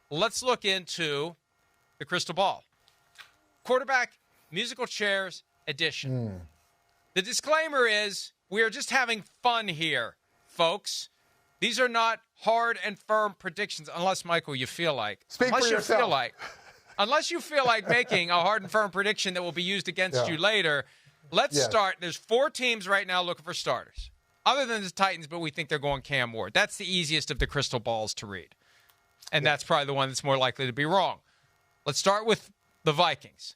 let's look into the crystal ball. Quarterback musical chairs edition. The disclaimer is we are just having fun here, folks. These are not hard and firm predictions, unless, Michael, you feel like. Speak for yourself. Unless you feel like making a hard and firm prediction that will be used against you later. Let's start. There's 4 teams right now looking for starters, other than the Titans, but we think they're going Cam Ward. That's the easiest of the crystal balls to read. And that's probably the one that's more likely to be wrong. Let's start with the Vikings.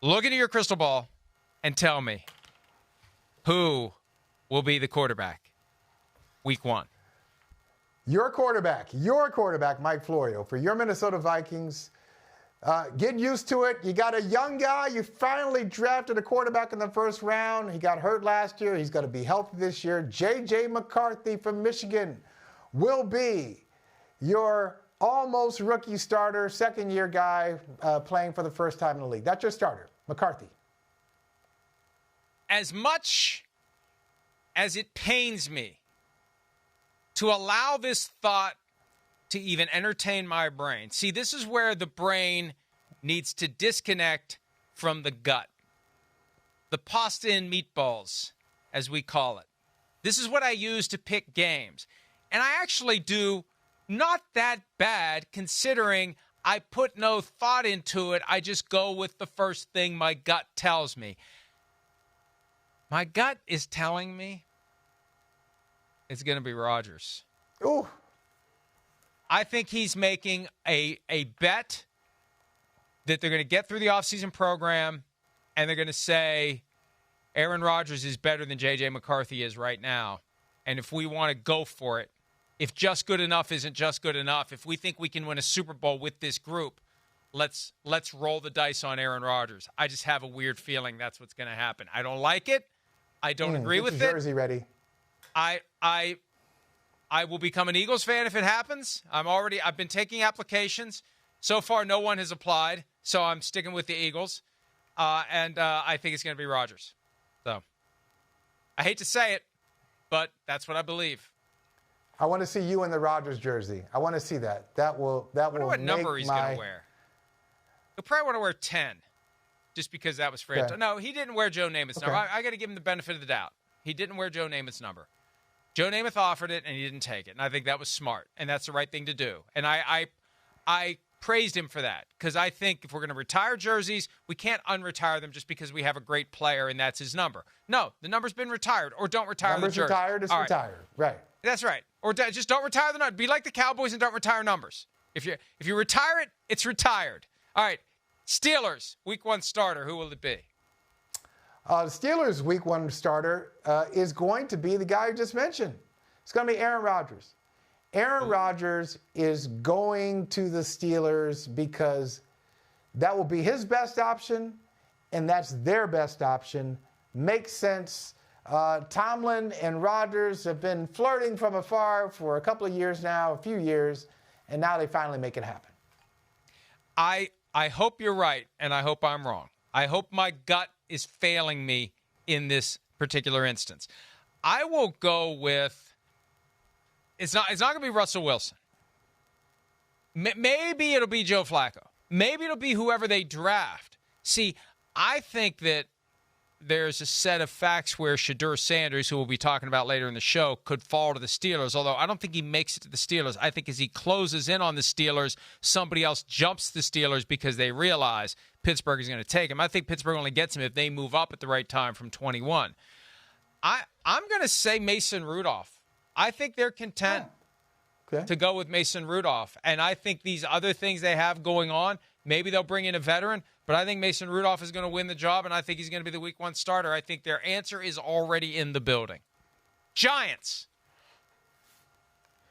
Look into your crystal ball and tell me who will be the quarterback week 1. Your quarterback, Mike Florio, for your Minnesota Vikings. Get used to it. You got a young guy. You finally drafted a quarterback in the first round. He got hurt last year. He's going to be healthy this year. J.J. McCarthy from Michigan will be your almost rookie starter, second-year guy playing for the first time in the league. That's your starter, McCarthy. As much as it pains me to allow this thought to even entertain my brain. See, this is where the brain needs to disconnect from the gut. The pasta and meatballs, as we call it. This is what I use to pick games. And I actually do not that bad considering I put no thought into it. I just go with the first thing my gut tells me. My gut is telling me it's going to be Rodgers. Ooh. I think he's making a bet that they're going to get through the offseason program and they're going to say Aaron Rodgers is better than J.J. McCarthy is right now. And if we want to go for it, if just good enough isn't just good enough, if we think we can win a Super Bowl with this group, let's roll the dice on Aaron Rodgers. I just have a weird feeling that's what's going to happen. I don't like it. I don't agree with it. Get your jersey ready. I will become an Eagles fan if it happens. I've been taking applications. So far, no one has applied, so I'm sticking with the Eagles. And I think it's going to be Rodgers. So I hate to say it, but that's what I believe. I want to see you in the Rodgers jersey. I want to see that. That will I wonder what number he's going to wear. He'll probably want to wear 10, just because that was for Antonio. No, he didn't wear Joe Namath's number. I got to give him the benefit of the doubt. He didn't wear Joe Namath's number. Joe Namath offered it, and he didn't take it. And I think that was smart, and that's the right thing to do. And I praised him for that because I think if we're going to retire jerseys, we can't unretire them just because we have a great player and that's his number. No, the number's been retired, or don't retire the jersey. Retired is retired. Right. That's right. Or just don't retire the number. Be like the Cowboys and don't retire numbers. If you retire it, it's retired. All right. Steelers, week 1 starter. Who will it be? The Steelers' week 1 starter is going to be the guy you just mentioned. It's going to be Aaron Rodgers. Aaron Rodgers is going to the Steelers because that will be his best option, and that's their best option. Makes sense. Tomlin and Rodgers have been flirting from afar for a couple of years now, a few years, and now they finally make it happen. I hope you're right, and I hope I'm wrong. I hope my gut is failing me in this particular instance. I will go with it's not going to be Russell Wilson. Maybe it'll be Joe Flacco. Maybe it'll be whoever they draft. See, I think that there's a set of facts where Shedeur Sanders, who we'll be talking about later in the show, could fall to the Steelers, although I don't think he makes it to the Steelers. I think as he closes in on the Steelers, somebody else jumps the Steelers because they realize Pittsburgh is going to take him. I think Pittsburgh only gets him if they move up at the right time from 21. I'm going to say Mason Rudolph. I think they're content to go with Mason Rudolph. And I think these other things they have going on, maybe they'll bring in a veteran, but I think Mason Rudolph is going to win the job, and I think he's going to be the week 1 starter. I think their answer is already in the building. Giants.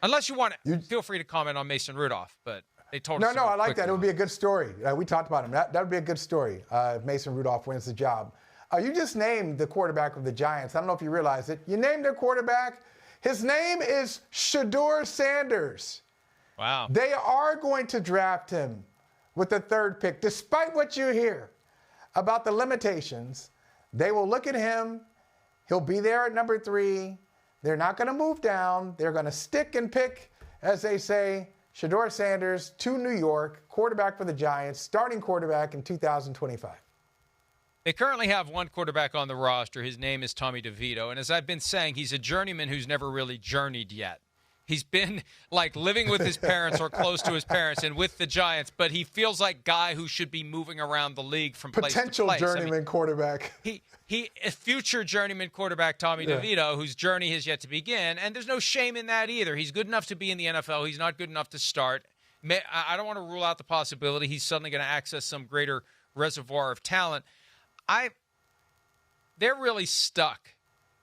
Unless you want to, feel free to comment on Mason Rudolph, but they told us. No, I like that. It would be a good story. We talked about him. That would be a good story if Mason Rudolph wins the job. You just named the quarterback of the Giants. I don't know if you realize it. You named their quarterback. His name is Shedeur Sanders. Wow. They are going to draft him with the 3rd pick. Despite what you hear about the limitations, they will look at him. He'll be there at number 3. They're not going to move down. They're going to stick and pick, as they say, Shedeur Sanders to New York, quarterback for the Giants, starting quarterback in 2025. They currently have one quarterback on the roster. His name is Tommy DeVito. And as I've been saying, he's a journeyman who's never really journeyed yet. He's been like living with his parents or close to his parents and with the Giants, but he feels like a guy who should be moving around the league from place to place. Potential journeyman quarterback. He a future journeyman quarterback, Tommy DeVito, whose journey has yet to begin, and there's no shame in that either. He's good enough to be in the NFL. He's not good enough to start. I don't want to rule out the possibility he's suddenly going to access some greater reservoir of talent. They're really stuck.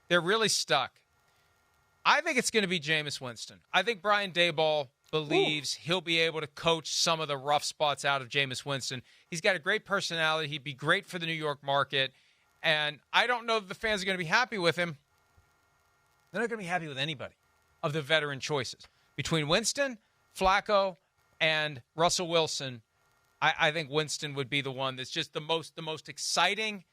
They're really stuck. I think it's going to be Jameis Winston. I think Brian Daboll believes he'll be able to coach some of the rough spots out of Jameis Winston. He's got a great personality. He'd be great for the New York market. And I don't know that the fans are going to be happy with him. They're not going to be happy with anybody of the veteran choices. Between Winston, Flacco, and Russell Wilson, I think Winston would be the one that's just the most exciting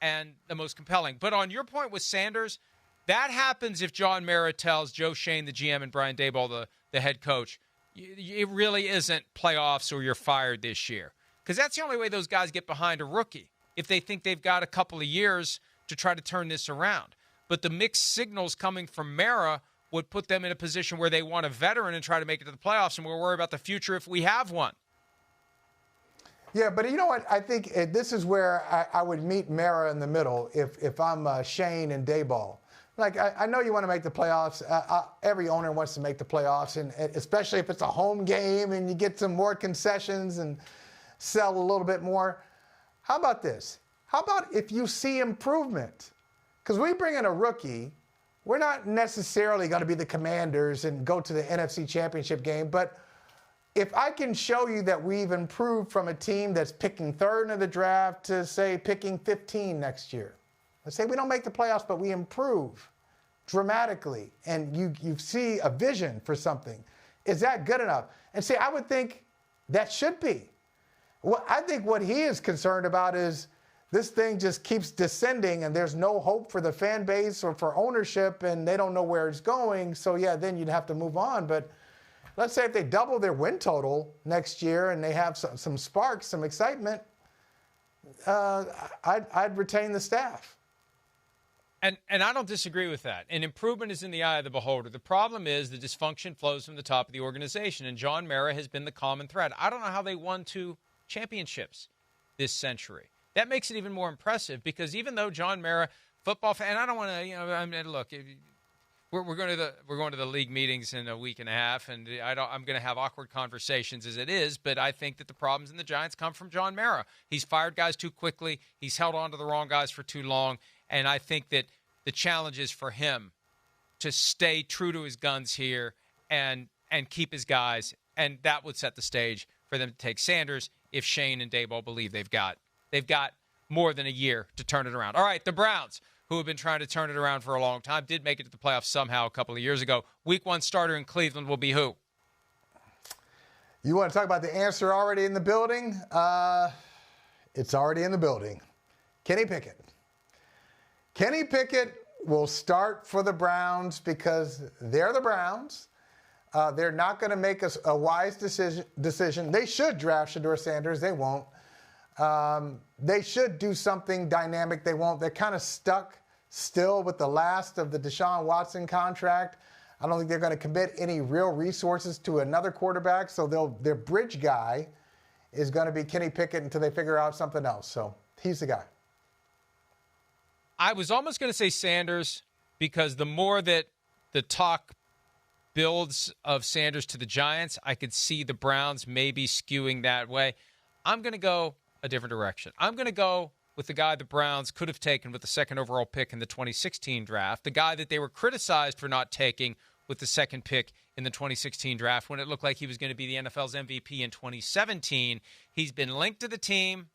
and the most compelling. But on your point with Sanders, that happens if John Mara tells Joe Schoen, the GM, and Brian Daboll, the head coach, it really isn't playoffs or you're fired this year. Because that's the only way those guys get behind a rookie, if they think they've got a couple of years to try to turn this around. But the mixed signals coming from Mara would put them in a position where they want a veteran and try to make it to the playoffs, and we're worried about the future if we have one. Yeah, but you know what? I think this is where I would meet Mara in the middle if I'm Shane and Daboll. Like, I know you want to make the playoffs. Every owner wants to make the playoffs, and especially if it's a home game and you get some more concessions and sell a little bit more. How about this? How about if you see improvement? Because we bring in a rookie, we're not necessarily going to be the Commanders and go to the NFC Championship game, but if I can show you that we've improved from a team that's picking third in the draft to, say, picking 15 next year. Let's say we don't make the playoffs, but we improve dramatically, and you see a vision for something. Is that good enough? And see, I would think that should be. Well, I think what he is concerned about is this thing just keeps descending, and there's no hope for the fan base or for ownership, and they don't know where it's going. So, yeah, then you'd have to move on. But let's say if they double their win total next year and they have some sparks, some excitement, I'd retain the staff. And I don't disagree with that. And improvement is in the eye of the beholder. The problem is the dysfunction flows from the top of the organization, and John Mara has been the common thread. I don't know how they won 2 championships this century. That makes it even more impressive because even though John Mara, football fan, and I don't want to, I mean, look, we're going to the league meetings in a week and a half, and I'm going to have awkward conversations as it is. But I think that the problems in the Giants come from John Mara. He's fired guys too quickly. He's held on to the wrong guys for too long. And I think that the challenge is for him to stay true to his guns here and keep his guys. And that would set the stage for them to take Sanders if Shane and Daboll believe they've got more than a year to turn it around. All right, the Browns, who have been trying to turn it around for a long time, did make it to the playoffs somehow a couple of years ago. Week 1 starter in Cleveland will be who? You want to talk about the answer already in the building? It's already in the building. Kenny Pickett. Kenny Pickett will start for the Browns because they're the Browns. They're not going to make a wise decision. They should draft Shedeur Sanders. They won't. They should do something dynamic. They won't. They're kind of stuck still with the last of the Deshaun Watson contract. I don't think they're going to commit any real resources to another quarterback. So their bridge guy is going to be Kenny Pickett until they figure out something else. So he's the guy. I was almost going to say Sanders because the more that the talk builds of Sanders to the Giants, I could see the Browns maybe skewing that way. I'm going to go a different direction. I'm going to go with the guy the Browns could have taken with the second overall pick in the 2016 draft, the guy that they were criticized for not taking with the second pick in the 2016 draft when it looked like he was going to be the NFL's MVP in 2017. He's been linked to the team.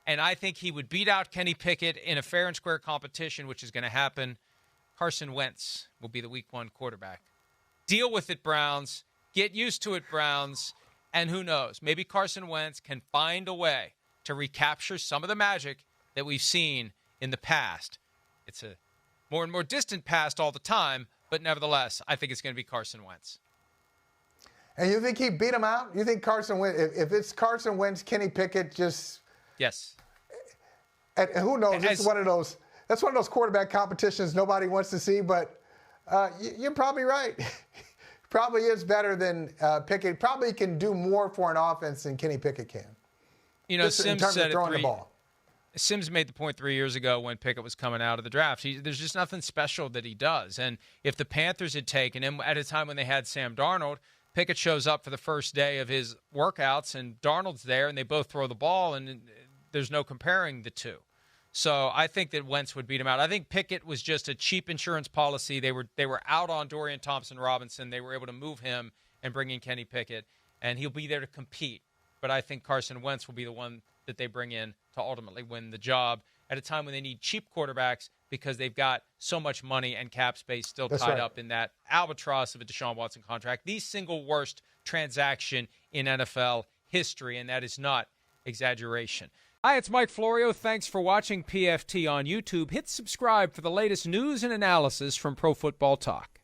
And I think he would beat out Kenny Pickett in a fair and square competition, which is going to happen. Carson Wentz will be the Week 1 quarterback. Deal with it, Browns. Get used to it, Browns. And who knows? Maybe Carson Wentz can find a way to recapture some of the magic that we've seen in the past. It's a more and more distant past all the time, but nevertheless, I think it's going to be Carson Wentz. And you think he beat him out? You think Carson Wentz, if it's Carson Wentz, Kenny Pickett just... Yes. And who knows? It's one of those. That's one of those quarterback competitions nobody wants to see. But you're probably right. Probably is better than Pickett. Probably can do more for an offense than Kenny Pickett can. You know, just Sims in terms said of throwing the ball. Sims made the point 3 years ago when Pickett was coming out of the draft. There's just nothing special that he does. And if the Panthers had taken him at a time when they had Sam Darnold, Pickett shows up for the first day of his workouts, and Darnold's there, and they both throw the ball, and there's no comparing the two. So I think that Wentz would beat him out. I think Pickett was just a cheap insurance policy. They were out on Dorian Thompson-Robinson. They were able to move him and bring in Kenny Pickett, and he'll be there to compete. But I think Carson Wentz will be the one that they bring in to ultimately win the job at a time when they need cheap quarterbacks because they've got so much money and cap space still tied up in that albatross of a Deshaun Watson contract. The single worst transaction in NFL history, and that is not exaggeration. Hi, it's Mike Florio. Thanks for watching PFT on YouTube. Hit subscribe for the latest news and analysis from Pro Football Talk.